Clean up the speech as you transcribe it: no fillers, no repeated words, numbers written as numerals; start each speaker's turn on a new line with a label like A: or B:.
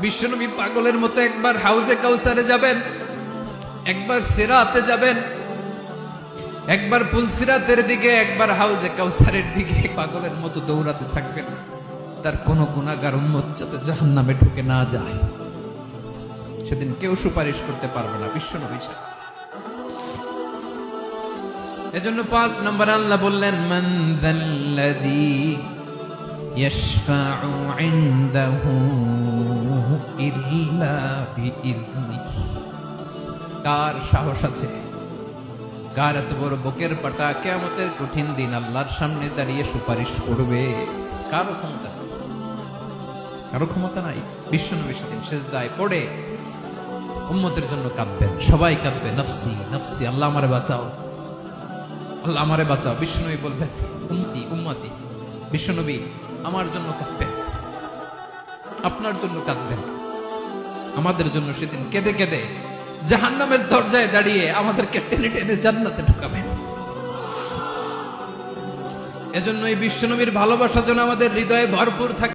A: বিশ্বনবী পাগলের মতো একবার হাউজে কাউসারে যাবেন, একবার সিরাতে যাবেন, একবার পুলসিরাতের দিকে, একবার হাউজে কাউসারের দিকে পাগলের মতো দৌড়াতে থাকবেন। তার কোন গুনাহগার উম্মত যাতে জাহান্নামে ঢুকে না যায়, সেদিন কেউ সুপারিশ করতে পারবে না বিশ্বনবী ছাড়া। এজন্য 5 নম্বর আল্লাহ বললেন, মান যাল্লাযী ইয়াশফাউ ইনদাহু ইল্লা বিইযনিহি। কার সাহস আছে, কার এত বড় বুকের পাটা কিয়ামতের কঠিন দিন আল্লাহর সামনে দাঁড়িয়ে সুপারিশ করবে? কারো ক্ষমতা, কারো ক্ষমতা নাই। বিশ্বনবী সেদিন সিজদায় পড়ে উম্মতের জন্য কাঁদবেন, সবাই কাঁদবে, নফসি নফসি, আল্লাহ আমারে বাঁচাও, আল্লাহ আমারে বাঁচাও। বিশ্বনবী বলবেন, উম্মতি উম্মতি। বিশ্বনবী আমার জন্য কাঁদবেন, আপনার জন্য কাঁদবেন, আমাদের জন্য সেদিন কেঁদে কেঁদে জাহান্নামের দরজায় দাঁড়িয়ে আমাদেরকে টেনে টেনে জান্নাতে ঢুকাবেন। এজন্য এই বিশ্বনবীর ভালোবাসা যেন আমাদের হৃদয়ে ভরপুর থাকে।